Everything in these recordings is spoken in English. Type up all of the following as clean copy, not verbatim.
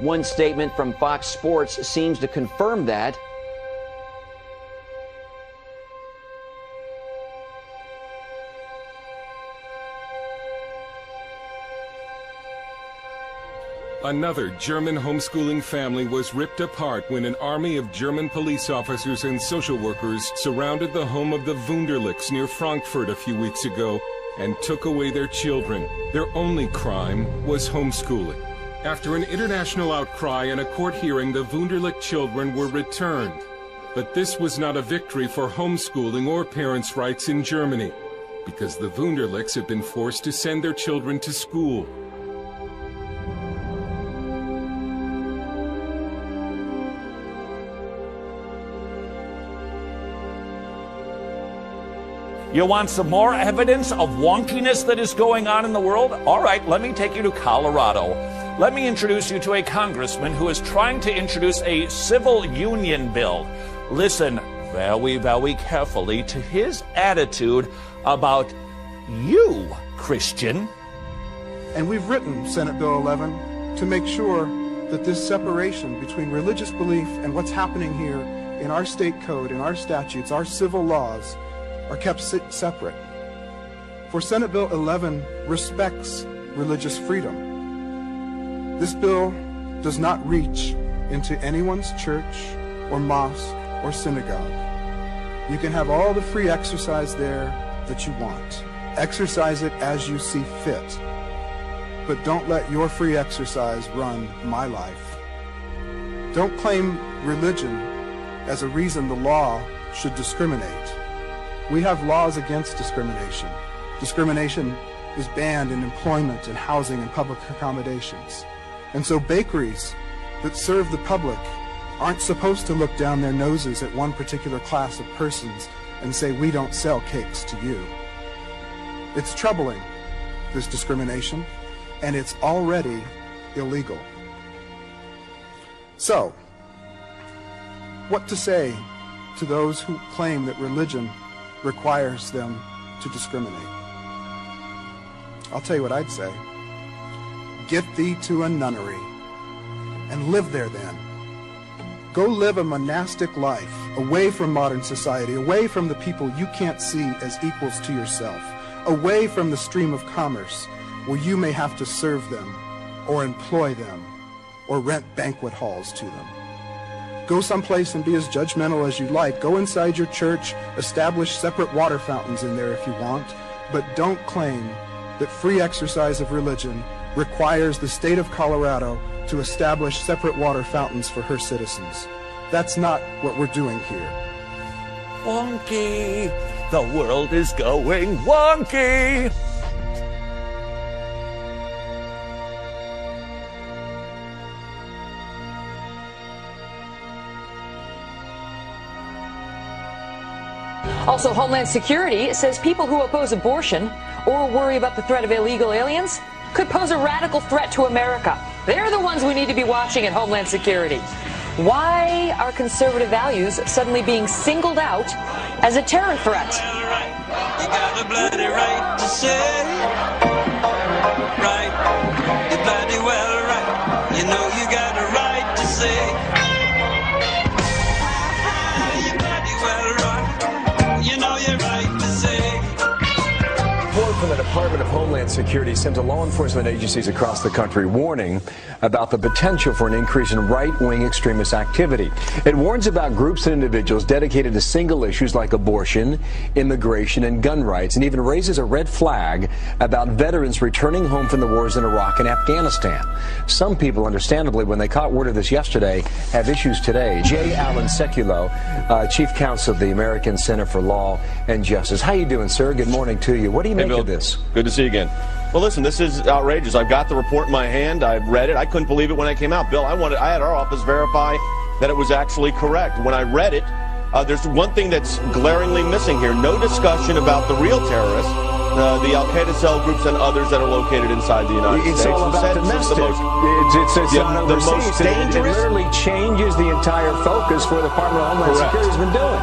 One statement from Fox Sports seems to confirm that. Another German homeschooling family was ripped apart when an army of German police officers and social workers surrounded the home of the Wunderlichs near Frankfurt a few weeks ago and took away their children. Their only crime was homeschooling. After an international outcry and a court hearing, the Wunderlich children were returned. But this was not a victory for homeschooling or parents' rights in Germany, because the Wunderlichs have been forced to send their children to school. You want some more evidence of wonkiness that is going on in the world? All right, let me take you to Colorado. Let me introduce you to a congressman who is trying to introduce a civil union bill. Listen very, very carefully to his attitude about you, Christian. And we've written Senate Bill 11 to make sure that this separation between religious belief and what's happening here in our state code, in our statutes, our civil laws, are kept separate. For Senate Bill 11 respects religious freedom. This bill does not reach into anyone's church or mosque or synagogue. You can have all the free exercise there that you want. Exercise it as you see fit. But don't let your free exercise run my life. Don't claim religion as a reason the law should discriminate. We have laws against discrimination. Discrimination is banned in employment and housing and public accommodations. And so bakeries that serve the public aren't supposed to look down their noses at one particular class of persons and say, we don't sell cakes to you. It's troubling, this discrimination, and it's already illegal. So, what to say to those who claim that religion requires them to discriminate? I'll tell you what I'd say. Get thee to a nunnery and live there then. Go live a monastic life away from modern society, away from the people you can't see as equals to yourself, away from the stream of commerce where you may have to serve them or employ them or rent banquet halls to them. Go someplace and be as judgmental as you like. Go inside your church, establish separate water fountains in there if you want, but don't claim that free exercise of religion requires the state of Colorado to establish separate water fountains for her citizens. That's not what we're doing here. Wonky. The world is going wonky. Also, Homeland Security says people who oppose abortion or worry about the threat of illegal aliens could pose a radical threat to America. They're the ones we need to be watching at Homeland Security. Why are conservative values suddenly being singled out as a terror threat? You got a bloody right to say, right, you're bloody well right. You know you got a right to say. From the Department of Homeland Security sent to law enforcement agencies across the country warning about the potential for an increase in right-wing extremist activity. It warns about groups and individuals dedicated to single issues like abortion, immigration, and gun rights, and even raises a red flag about veterans returning home from the wars in Iraq and Afghanistan. Some people, understandably, when they caught word of this yesterday, have issues today. J. Alan Sekulow, Chief Counsel of the American Center for Law and Justice. How you doing, sir? Good morning to you. What do you make of this? Good to see you again. Well, listen, this is outrageous. I've got the report in my hand. I've read it. I couldn't believe it when it came out. Bill, I had our office verify that it was actually correct. When I read it, there's one thing that's glaringly missing here. No discussion about the real terrorists, the Al-Qaeda cell groups and others that are located inside the United States. It's all about domestic. The most dangerous. It literally changes the entire focus for the Department of Homeland Security has been doing.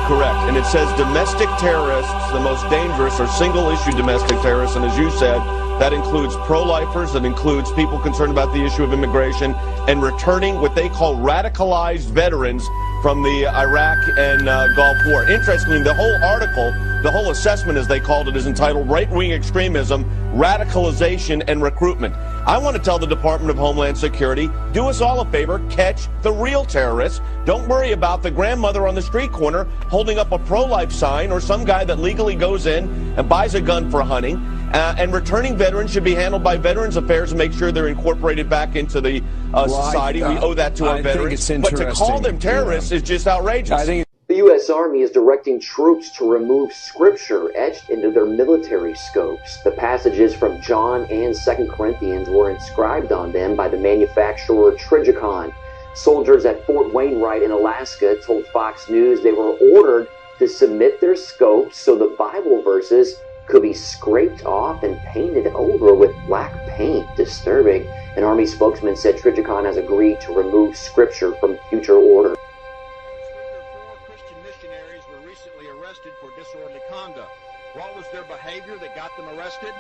correct. And it says domestic terrorists, the most dangerous, are single-issue domestic terrorists. And as you said, that includes pro-lifers, that includes people concerned about the issue of immigration, and returning what they call radicalized veterans from the Iraq and Gulf War. Interestingly, the whole article, the whole assessment, as they called it, is entitled Right-Wing Extremism, Radicalization, and Recruitment. I want to tell the Department of Homeland Security, do us all a favor, catch the real terrorists. Don't worry about the grandmother on the street corner holding up a pro-life sign, or some guy that legally goes in and buys a gun for hunting. And returning veterans should be handled by Veterans Affairs and make sure they're incorporated back into the society. We owe that to our veterans. But to call them terrorists is just outrageous. The U.S. Army is directing troops to remove scripture etched into their military scopes. The passages from John and 2 Corinthians were inscribed on them by the manufacturer Trigicon. Soldiers at Fort Wainwright in Alaska told Fox News they were ordered to submit their scopes so the Bible verses could be scraped off and painted over with black paint. Disturbing. An Army spokesman said Trigicon has agreed to remove scripture from future orders. 4 Christian missionaries were recently arrested for disorderly conduct. What was their behavior that got them arrested?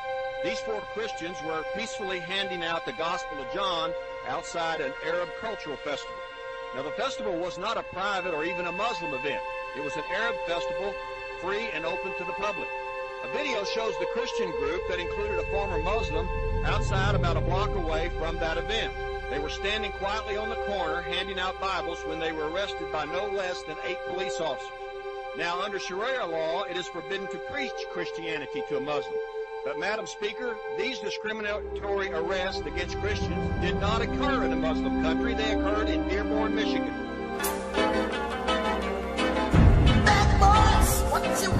These 4 Christians were peacefully handing out the Gospel of John outside an Arab cultural festival. Now, the festival was not a private or even a Muslim event. It was an Arab festival, free and open to the public. A video shows the Christian group that included a former Muslim outside about a block away from that event. They were standing quietly on the corner handing out Bibles when they were arrested by no less than 8 police officers. Now, under Sharia law, it is forbidden to preach Christianity to a Muslim. But, Madam Speaker, these discriminatory arrests against Christians did not occur in a Muslim country. They occurred in Dearborn, Michigan.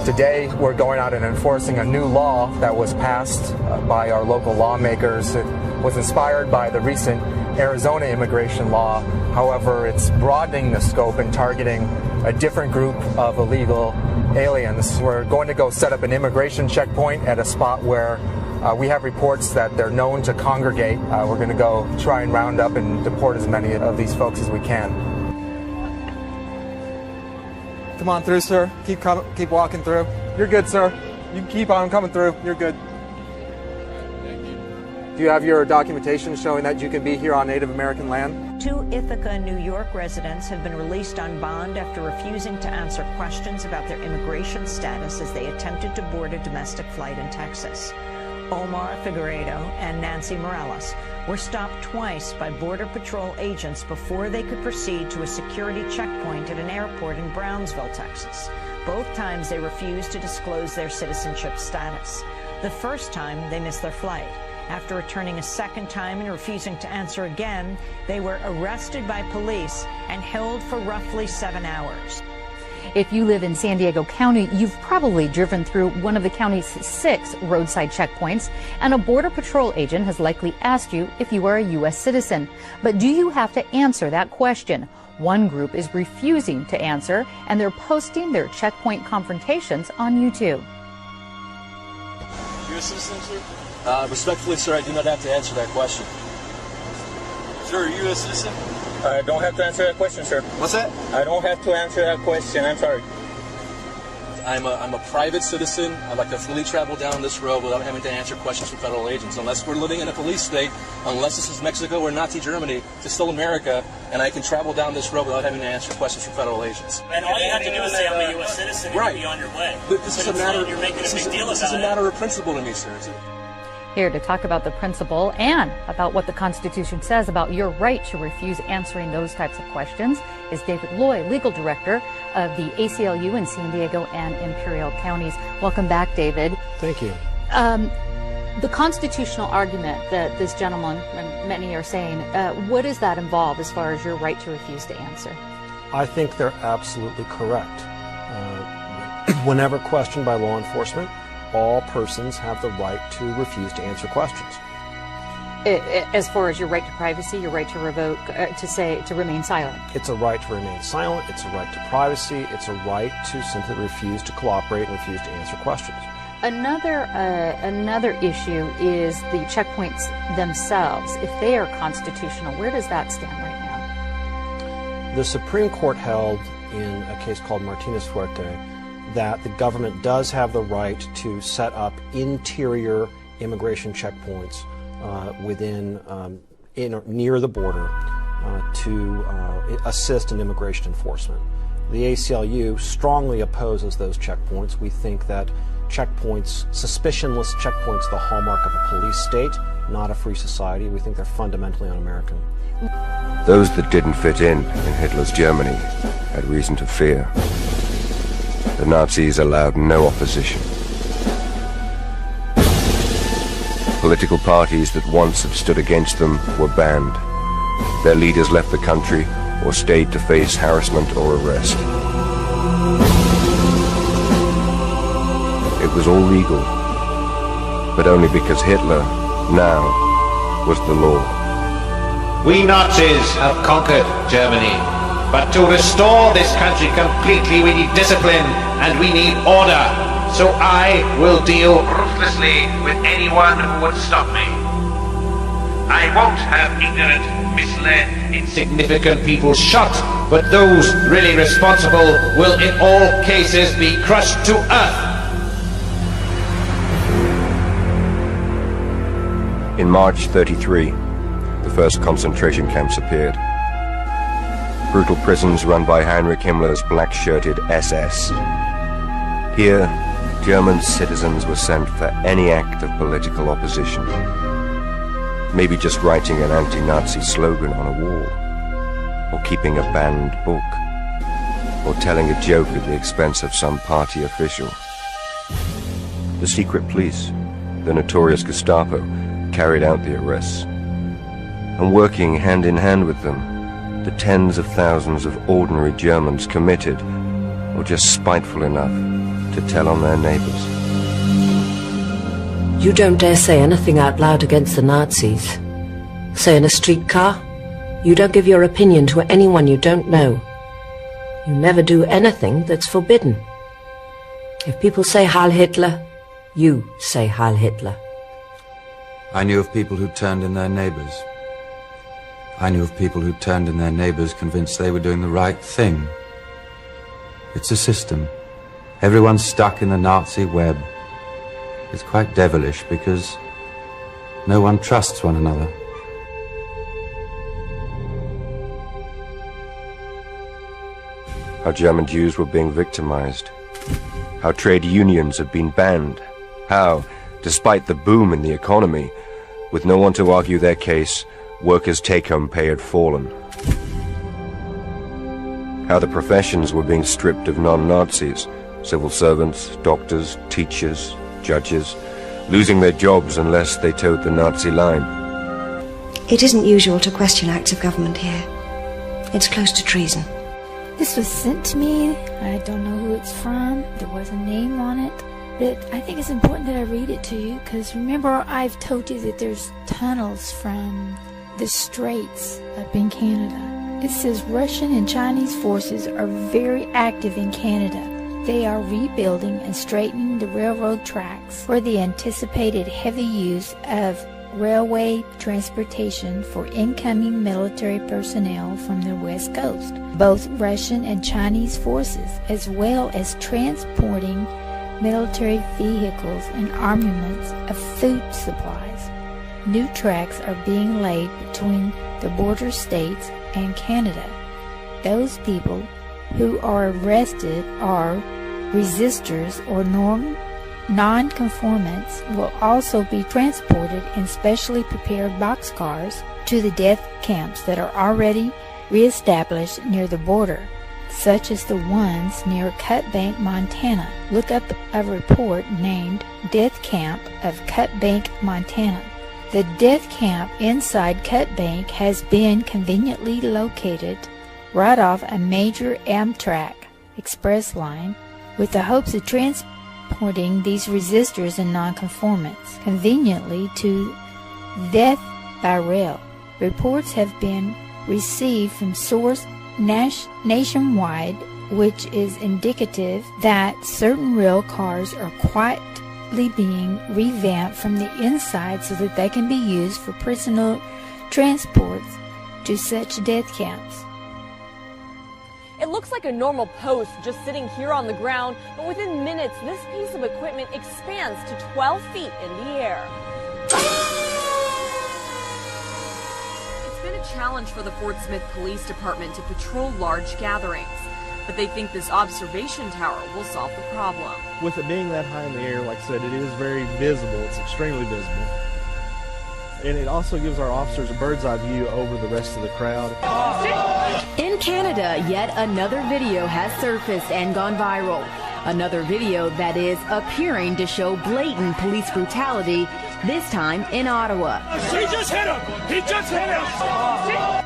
Today, we're going out and enforcing a new law that was passed by our local lawmakers. It was inspired by the recent Arizona immigration law. However, it's broadening the scope and targeting a different group of illegal aliens. We're going to go set up an immigration checkpoint at a spot where we have reports that they're known to congregate. We're going to go try and round up and deport as many of these folks as we can. Come on through, sir. Keep walking through. You're good, sir. You can keep on coming through. You're good. Do you have your documentation showing that you can be here on Native American land? 2 Ithaca, New York residents have been released on bond after refusing to answer questions about their immigration status as they attempted to board a domestic flight in Texas. Omar Figueredo and Nancy Morales were stopped twice by Border Patrol agents before they could proceed to a security checkpoint at an airport in Brownsville, Texas. Both times they refused to disclose their citizenship status. The first time, they missed their flight. After returning a second time and refusing to answer again, they were arrested by police and held for roughly 7 hours. If you live in San Diego County, you've probably driven through one of the county's 6 roadside checkpoints, and a Border Patrol agent has likely asked you if you are a U.S. citizen. But do you have to answer that question? One group is refusing to answer, and they're posting their checkpoint confrontations on YouTube. U.S. citizen, sir? Respectfully, sir, I do not have to answer that question. Sir, are you a U.S. citizen? I don't have to answer that question, sir. What's that? I don't have to answer that question. I'm sorry. I'm a private citizen. I'd like to freely travel down this road without having to answer questions from federal agents. Unless we're living in a police state, unless this is Mexico or Nazi Germany, it's still America, and I can travel down this road without having to answer questions from federal agents. And all you have to do is say I'm a U.S. citizen and you'll be on your way. But this is a matter. You're making a big deal about it. This is a matter of principle to me, sir. Here to talk about the principle and about what the Constitution says about your right to refuse answering those types of questions is David Loy, legal director of the ACLU in San Diego and Imperial counties. Welcome back, David. Thank you. The constitutional argument that this gentleman and many are saying, what does that involve as far as your right to refuse to answer? I think they're absolutely correct. Whenever questioned by law enforcement, all persons have the right to refuse to answer questions. As far as your right to privacy, your right to revoke, to remain silent. It's a right to remain silent. It's a right to privacy. It's a right to simply refuse to cooperate and refuse to answer questions. Another issue is the checkpoints themselves. If they are constitutional, where does that stand right now? The Supreme Court held in a case called Martinez Fuerte that the government does have the right to set up interior immigration checkpoints near the border to assist in immigration enforcement. The ACLU strongly opposes those checkpoints. We think that checkpoints, suspicionless checkpoints, are the hallmark of a police state, not a free society. We think they're fundamentally un-American. Those that didn't fit in Hitler's Germany had reason to fear. The Nazis allowed no opposition. Political parties that once had stood against them were banned. Their leaders left the country or stayed to face harassment or arrest. It was all legal, but only because Hitler now was the law. We Nazis have conquered Germany, but to restore this country completely we need discipline and we need order. So I will deal ruthlessly with anyone who would stop me. I won't have ignorant, misled, insignificant people shot, but those really responsible will in all cases be crushed to earth. In March 1933, the first concentration camps appeared. Brutal prisons run by Heinrich Himmler's black-shirted SS. Here, German citizens were sent for any act of political opposition. Maybe just writing an anti-Nazi slogan on a wall, or keeping a banned book, or telling a joke at the expense of some party official. The secret police, the notorious Gestapo, carried out the arrests. And working hand in hand with them, the tens of thousands of ordinary Germans committed, or just spiteful enough to tell on their neighbors. You don't dare say anything out loud against the Nazis. Say in a streetcar, you don't give your opinion to anyone you don't know. You never do anything that's forbidden. If people say Heil Hitler, you say Heil Hitler. I knew of people who turned in their neighbors. I knew of people who turned in their neighbors convinced they were doing the right thing. It's a system. Everyone's stuck in the Nazi web. It's quite devilish because no one trusts one another. How German Jews were being victimized. How trade unions had been banned. How, despite the boom in the economy, with no one to argue their case, workers' take-home pay had fallen. How the professions were being stripped of non-Nazis, civil servants, doctors, teachers, judges, losing their jobs unless they towed the Nazi line. It isn't usual to question acts of government here. It's close to treason. This was sent to me. I don't know who it's from. There was a name on it. But I think it's important that I read it to you, because remember I've told you that there's tunnels from the Straits up in Canada. It says Russian and Chinese forces are very active in Canada. They are rebuilding and straightening the railroad tracks for the anticipated heavy use of railway transportation for incoming military personnel from the West Coast, both Russian and Chinese forces, as well as transporting military vehicles and armaments of food supplies. New tracks are being laid between the border states and Canada. Those people who are arrested are resistors or non-conformants will also be transported in specially prepared boxcars to the death camps that are already reestablished near the border, such as the ones near Cut Bank, Montana. Look up a report named Death Camp of Cut Bank, Montana. The death camp inside Cut Bank has been conveniently located right off a major Amtrak express line with the hopes of transporting these resistors and nonconformants conveniently to death by rail. Reports have been received from sources nationwide, which is indicative that certain rail cars are quietly being revamped from the inside so that they can be used for personal transports to such death camps. It looks like a normal post just sitting here on the ground, but within minutes, this piece of equipment expands to 12 feet in the air. It's been a challenge for the Fort Smith Police Department to patrol large gatherings, but they think this observation tower will solve the problem. With it being that high in the air, like I said, it is very visible. It's extremely visible. And it also gives our officers a bird's eye view over the rest of the crowd. In Canada, yet another video has surfaced and gone viral. Another video that is appearing to show blatant police brutality, this time in Ottawa. He just hit him! He just hit him!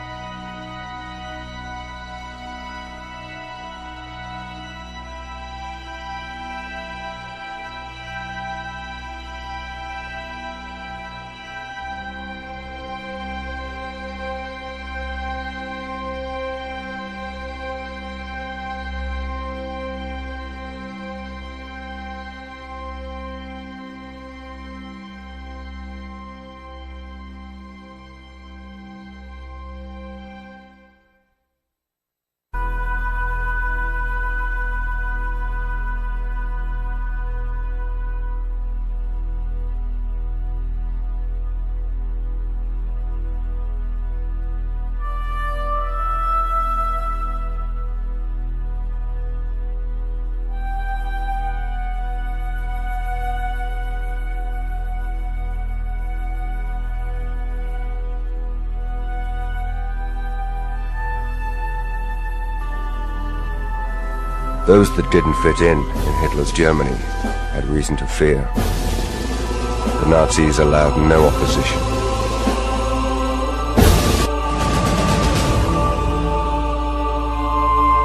Those that didn't fit in Hitler's Germany had reason to fear. The Nazis allowed no opposition.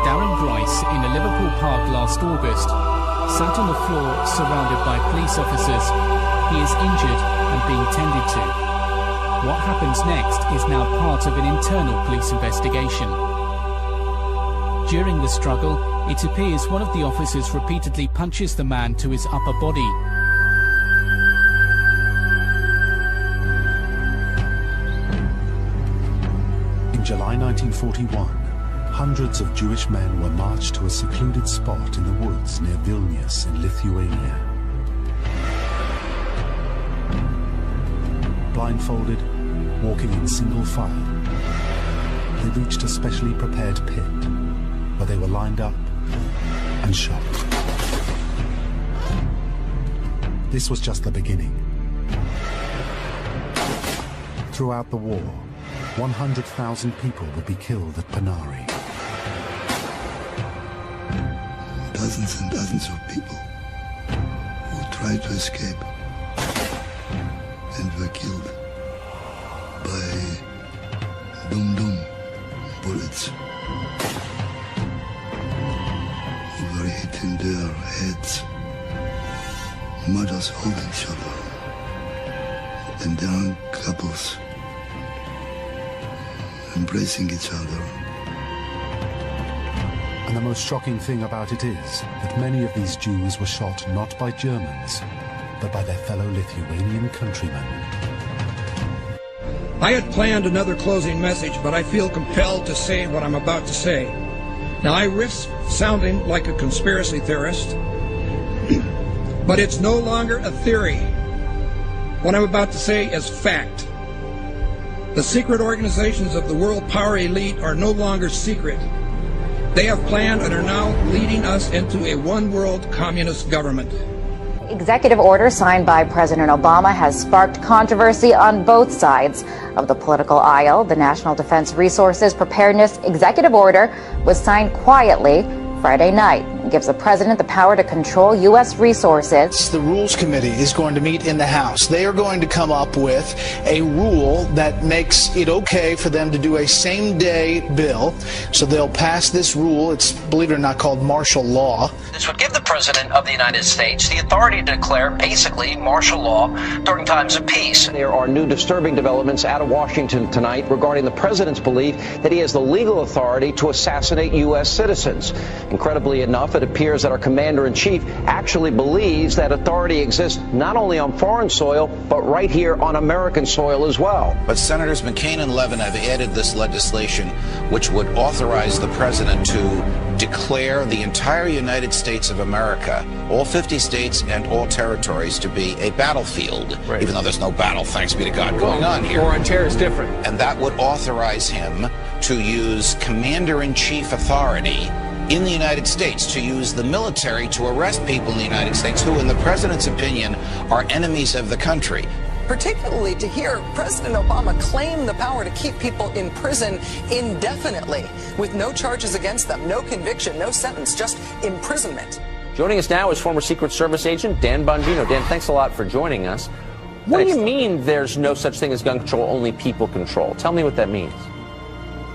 Darren Bryce, in a Liverpool park last August, sat on the floor surrounded by police officers. He is injured and being tended to. What happens next is now part of an internal police investigation. During the struggle, it appears one of the officers repeatedly punches the man to his upper body. In July 1941, hundreds of Jewish men were marched to a secluded spot in the woods near Vilnius in Lithuania. Blindfolded, walking in single file, they reached a specially prepared pit where they were lined up and shot. This was just the beginning. Throughout the war, 100,000 people would be killed at Panari. Dozens and dozens of people who tried to escape and were killed by dum-dum bullets. Who were hitting their heads. Mothers holding children and young couples embracing each other. And the most shocking thing about it is that many of these Jews were shot not by Germans, but by their fellow Lithuanian countrymen. I had planned another closing message, but I feel compelled to say what I'm about to say. Now, I risk sounding like a conspiracy theorist, but it's no longer a theory. What I'm about to say is fact. The secret organizations of the world power elite are no longer secret. They have planned and are now leading us into a one-world communist government. Executive order signed by President Obama has sparked controversy on both sides of the political aisle. The National Defense Resources Preparedness Executive Order was signed quietly Friday night. It gives the president the power to control U.S. resources. The Rules Committee is going to meet in the House. They are going to come up with a rule that makes it okay for them to do a same-day bill. So they'll pass this rule. It's, believe it or not, called martial law. This would give the President of the United States the authority to declare basically martial law during times of peace. There are new disturbing developments out of Washington tonight regarding the President's belief that he has the legal authority to assassinate U.S. citizens. Incredibly enough, it appears that our commander-in-chief actually believes that authority exists not only on foreign soil, but right here on American soil as well. But Senators McCain and Levin have added this legislation which would authorize the president to declare the entire United States of America, all 50 states and all territories, to be a battlefield, even though there's no battle, thanks be to God, going on here. War on terror is different. And that would authorize him to use commander-in-chief authority in the United States, to use the military to arrest people in the United States who, in the president's opinion, are enemies of the country. Particularly to hear President Obama claim the power to keep people in prison indefinitely with no charges against them, no conviction, no sentence, just imprisonment. Joining us now is former Secret Service agent Dan Bongino. Dan, thanks a lot for joining us. What do you mean there's no such thing as gun control, only people control? Tell me what that means.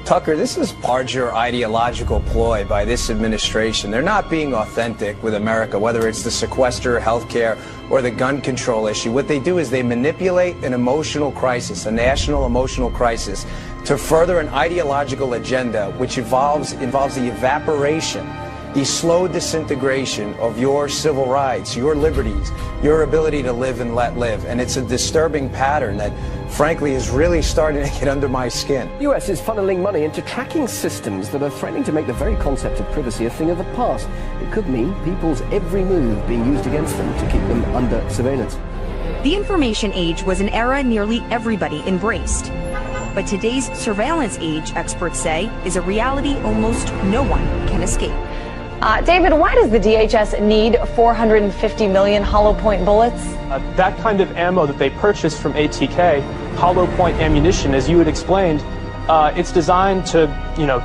Tucker, this is larger ideological ploy by this administration. They're not being authentic with America, whether it's the sequester, healthcare, or the gun control issue. What they do is they manipulate an emotional crisis, a national emotional crisis, to further an ideological agenda which involves the evaporation, the slow disintegration of your civil rights, your liberties, your ability to live and let live. And it's a disturbing pattern that, frankly, is really starting to get under my skin. The US is funneling money into tracking systems that are threatening to make the very concept of privacy a thing of the past. It could mean people's every move being used against them to keep them under surveillance. The information age was an era nearly everybody embraced. But today's surveillance age, experts say, is a reality almost no one can escape. David, why does the DHS need 450 million hollow point bullets? That kind of ammo that they purchased from ATK, hollow point ammunition, as you had explained, it's designed to,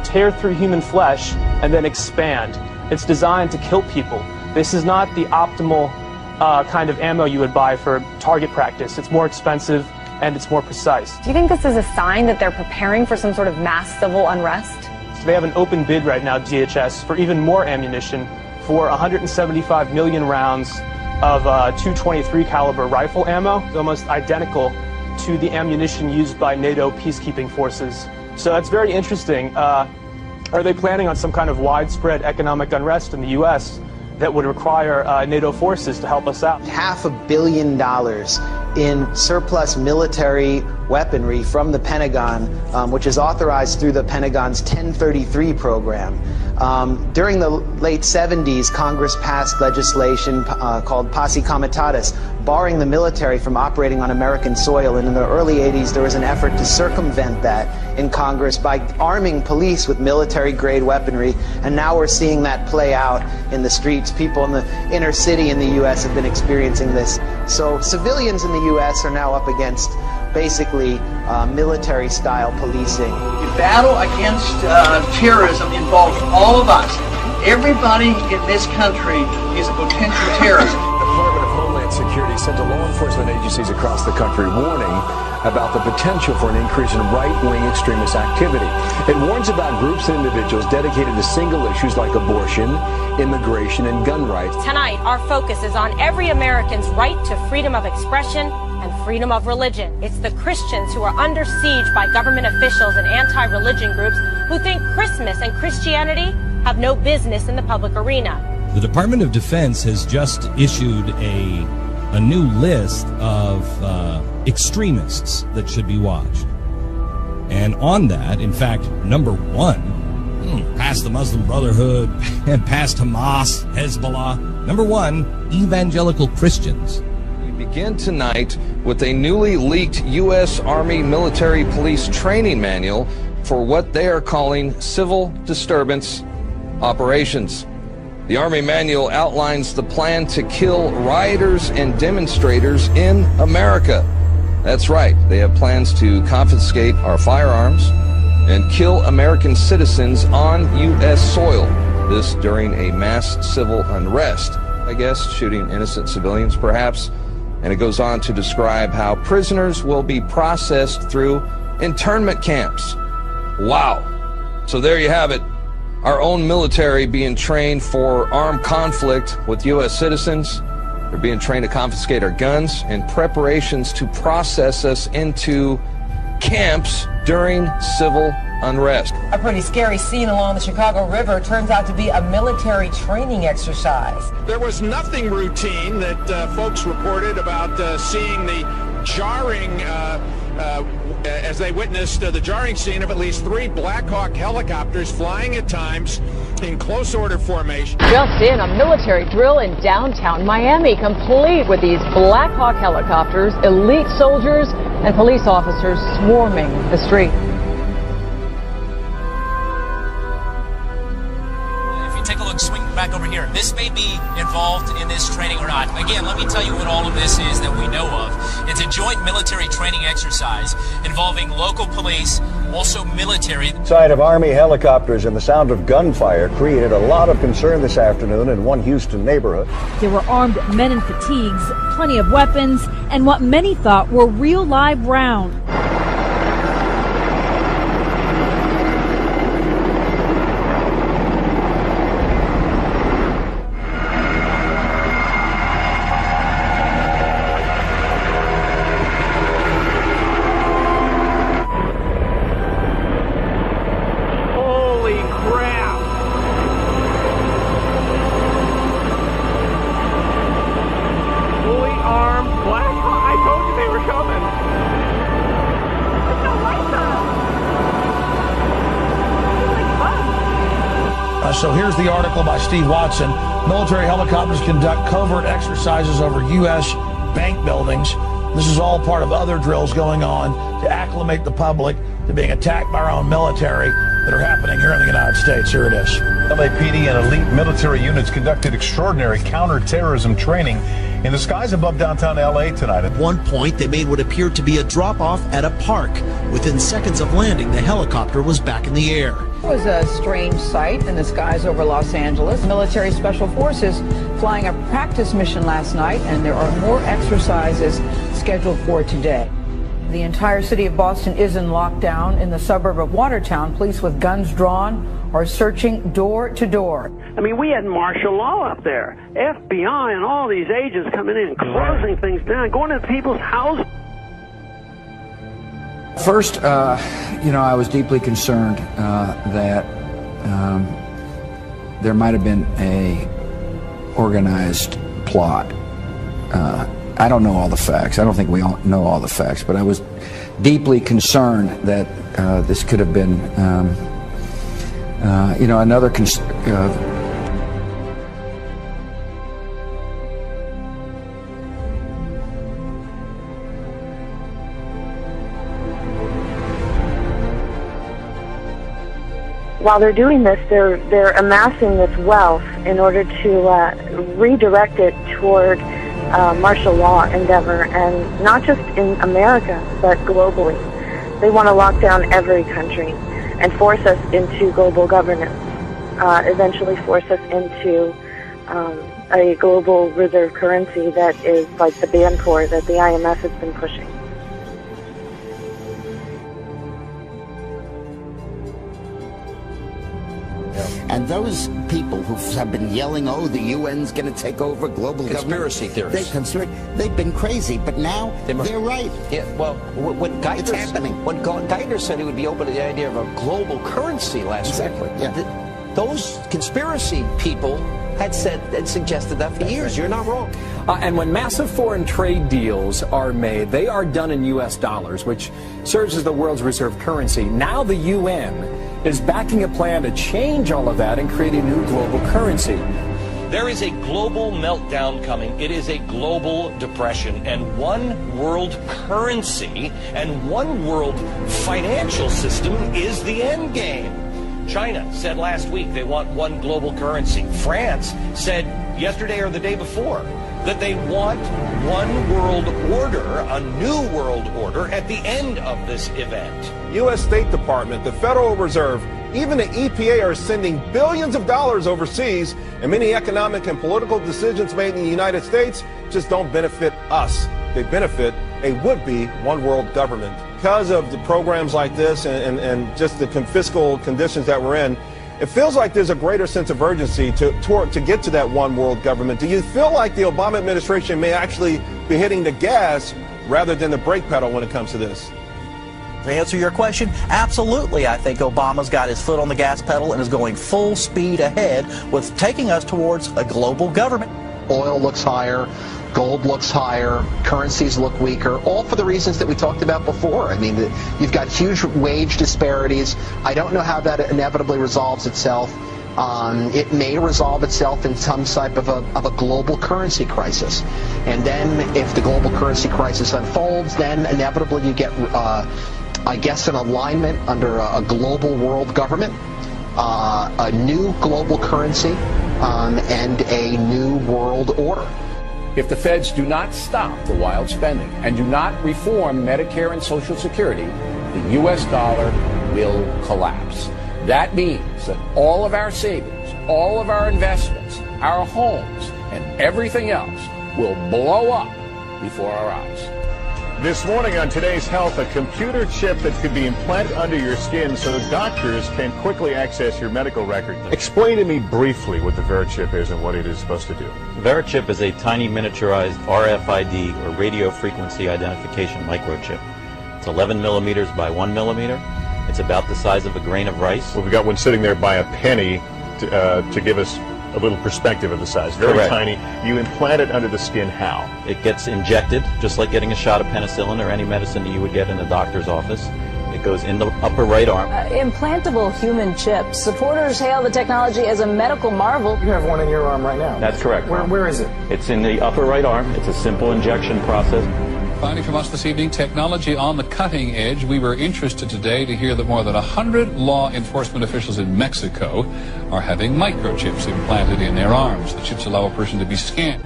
tear through human flesh and then expand. It's designed to kill people. This is not the optimal kind of ammo you would buy for target practice. It's more expensive and it's more precise. Do you think this is a sign that they're preparing for some sort of mass civil unrest? So they have an open bid right now, DHS, for even more ammunition, for 175 million rounds of .223 caliber rifle ammo, almost identical to the ammunition used by NATO peacekeeping forces. So that's very interesting. Are they planning on some kind of widespread economic unrest in the U.S. that would require NATO forces to help us out? $500 million in surplus military weaponry from the Pentagon, which is authorized through the Pentagon's 1033 program. During the late 70s, Congress passed legislation called Posse Comitatus, barring the military from operating on American soil. And in the early 80s, there was an effort to circumvent that in Congress by arming police with military-grade weaponry. And now we're seeing that play out in the streets. People in the inner city in the U.S. have been experiencing this. So civilians in the U.S. are now up against basically military-style policing. The battle against terrorism involves all of us. Everybody in this country is a potential terrorist. The Department of Homeland Security sent to law enforcement agencies across the country warning about the potential for an increase in right-wing extremist activity. It warns about groups and individuals dedicated to single issues like abortion, immigration, and gun rights. Tonight, our focus is on every American's right to freedom of expression and freedom of religion. It's the Christians who are under siege by government officials and anti-religion groups who think Christmas and Christianity have no business in the public arena. The Department of Defense has just issued a new list of extremists that should be watched. And on that, in fact, number one, past the Muslim Brotherhood and past Hamas, Hezbollah, number one, evangelical Christians. We begin tonight with a newly leaked U.S. Army military police training manual for what they are calling civil disturbance operations. The Army manual outlines the plan to kill rioters and demonstrators in America. That's right, they have plans to confiscate our firearms and kill American citizens on U.S. soil. This during a mass civil unrest, I guess, shooting innocent civilians perhaps. And it goes on to describe how prisoners will be processed through internment camps. Wow. So there you have it. Our own military being trained for armed conflict with U.S. citizens. They're being trained to confiscate our guns in preparations to process us into camps during civil unrest. A pretty scary scene along the Chicago River turns out to be a military training exercise. There was nothing routine that folks reported about seeing the jarring, as they witnessed the jarring scene of at least 3 Black Hawk helicopters flying at times in close order formation. Just in, a military drill in downtown Miami, complete with these Black Hawk helicopters, elite soldiers, and police officers swarming the street. Take a look, swing back over here. This may be involved in this training or not. Again, let me tell you what all of this is that we know of. It's a joint military training exercise involving local police, also military. Sight of Army helicopters and the sound of gunfire created a lot of concern this afternoon in one Houston neighborhood. There were armed men in fatigues, plenty of weapons, and what many thought were real live rounds. So here's the article by Steve Watson. Military helicopters conduct covert exercises over U.S. bank buildings. This is all part of other drills going on to acclimate the public to being attacked by our own military that are happening here in the United States. Here it is. LAPD and elite military units conducted extraordinary counterterrorism training in the skies above downtown LA tonight. At one point, they made what appeared to be a drop-off at a park. Within seconds of landing, the helicopter was back in the air. It was a strange sight in the skies over Los Angeles. Military Special Forces flying a practice mission last night, and there are more exercises scheduled for today. The entire city of Boston is in lockdown. In the suburb of Watertown, police with guns drawn are searching door to door. I mean, we had martial law up there. FBI and all these agents coming in, closing things down, going to people's houses. First, I was deeply concerned that there might have been a organized plot. I don't know all the facts. I don't think we all know all the facts, but I was deeply concerned that this could have been, another. While they're doing this, they're amassing this wealth in order to redirect it toward martial law endeavor, and not just in America, but globally. They want to lock down every country and force us into global governance, eventually force us into a global reserve currency that is like the Bancorp that the IMF has been pushing. And those people who have been yelling, oh, the UN's going to take over global conspiracy government. theories. They've been crazy, but now they're right. Yeah, well, when it's happening. When Geithner said he would be open to the idea of a global currency last week, those conspiracy people had suggested that for years. You're not wrong. And when massive foreign trade deals are made, they are done in U.S. dollars, which serves as the world's reserve currency. Now the UN is backing a plan to change all of that and create a new global currency. There is a global meltdown coming. It is a global depression, and one world currency and one world financial system is the end game. China said last week they want one global currency. France said yesterday or the day before that they want one world order, a new world order, at the end of this event. U.S. State Department, the Federal Reserve, even the EPA are sending billions of dollars overseas, and many economic and political decisions made in the United States just don't benefit us. They benefit a would-be one world government. Because of the programs like this and just the fiscal conditions that we're in, it feels like there's a greater sense of urgency to get to that one world government. Do you feel like the Obama administration may actually be hitting the gas rather than the brake pedal when it comes to this? To answer your question, absolutely, I think Obama's got his foot on the gas pedal and is going full speed ahead with taking us towards a global government. Oil looks higher, gold looks higher, currencies look weaker, all for the reasons that we talked about before. I mean, you've got huge wage disparities. I don't know how that inevitably resolves itself. It may resolve itself in some type of a global currency crisis. And then if the global currency crisis unfolds, then inevitably you get, I guess, an alignment under a global world government, a new global currency, and a new world order. If the feds do not stop the wild spending and do not reform Medicare and Social Security, the U.S. dollar will collapse. That means that all of our savings, all of our investments, our homes, and everything else will blow up before our eyes. This morning on Today's Health, a computer chip that could be implanted under your skin so that doctors can quickly access your medical record. Explain to me briefly what the VeriChip is and what it is supposed to do. VeriChip is a tiny miniaturized RFID, or radio frequency identification microchip. It's 11 millimeters by 1 millimeter. It's about the size of a grain of rice. Well, we've got one sitting there by a penny to give us a little perspective of the size. Very Correct. Tiny. You implant it under the skin how? It gets injected, just like getting a shot of penicillin or any medicine that you would get in a doctor's office. It goes in the upper right arm. Implantable human chips. Supporters hail the technology as a medical marvel. You have one in your arm right now. That's correct. Where is it? It's in the upper right arm. It's a simple injection process. Finally from us this evening, technology on the cutting edge. We were interested today to hear that more than 100 law enforcement officials in Mexico are having microchips implanted in their arms. The chips allow a person to be scanned.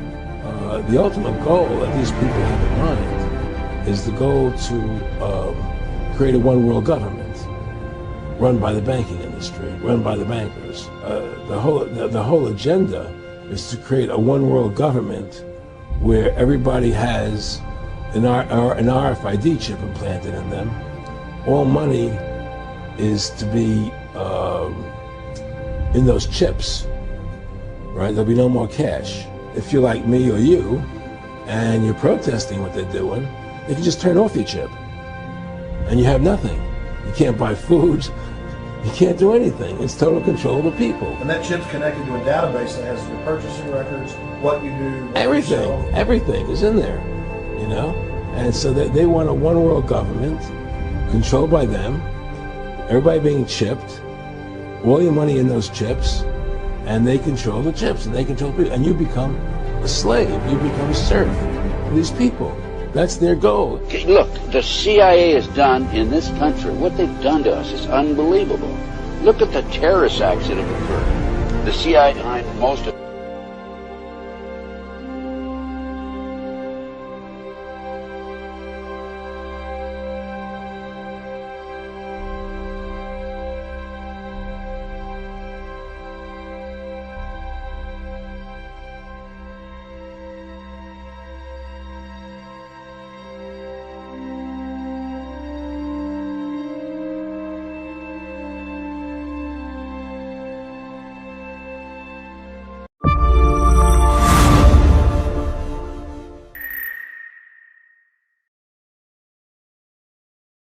The ultimate goal that these people have in mind is the goal to create a one world government run by the banking industry, run by the bankers. The whole agenda is to create a one world government where everybody has an RFID chip implanted in them. All money is to be in those chips, right? There'll be no more cash. If you're like me or you, and you're protesting what they're doing, they can just turn off your chip, and you have nothing. You can't buy food. You can't do anything. It's total control of the people. And that chip's connected to a database that has your purchasing records, what you do, what Everything, you sell. everything is in there, you know? And so they want a one world government controlled by them, everybody being chipped, all your money in those chips, and they control the chips, and they control people, and you become a slave, you become a serf to these people. That's their goal. Look, the CIA has done in this country, what they've done to us is unbelievable. Look at the terrorist acts that have occurred. The CIA behind most of